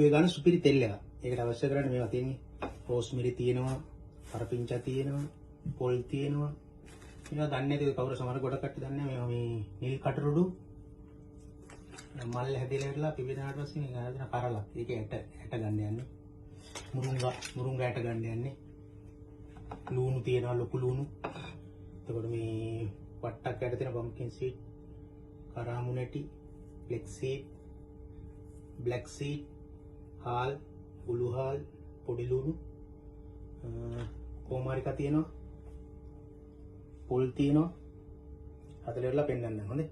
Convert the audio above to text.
ඔළුවේ ගන්න සුපිරි තෙල් එක. ඒකට අවශ්‍ය කරන්නේ මේවා තියෙන්නේ. රෝස්මෙරි තියෙනවා, කරපිංචා තියෙනවා, පොල් තියෙනවා. මේවා දන්නේ නැති කවුරු සමහර ගොඩ කට්ටිය දන්නේ නැහැ මේ නිල් කටරොඩු මල් හැදෙලා ඉරලා පිපෙනාට පස්සේ මේක හදන කරලා. ඒක ඇට ගන්න යන්නේ. මුරුංගා ඇට ගන්න යන්නේ. ලුණු තියෙනවා ලොකු ලුණු. එතකොට මේ වට්ටක් යට තියෙන පම්කින් සීඩ්, කරාමු නැටි, ෆ්ලෙක්ස් සීඩ්, බ්ලැක් සීඩ්, හාල්, උළු හාල්, පොඩි ලුණු, කොමාරිකා තියෙනවා, පොල් තියෙනවා. හදලා ඉරලා පෙන්නන්න හොඳේ.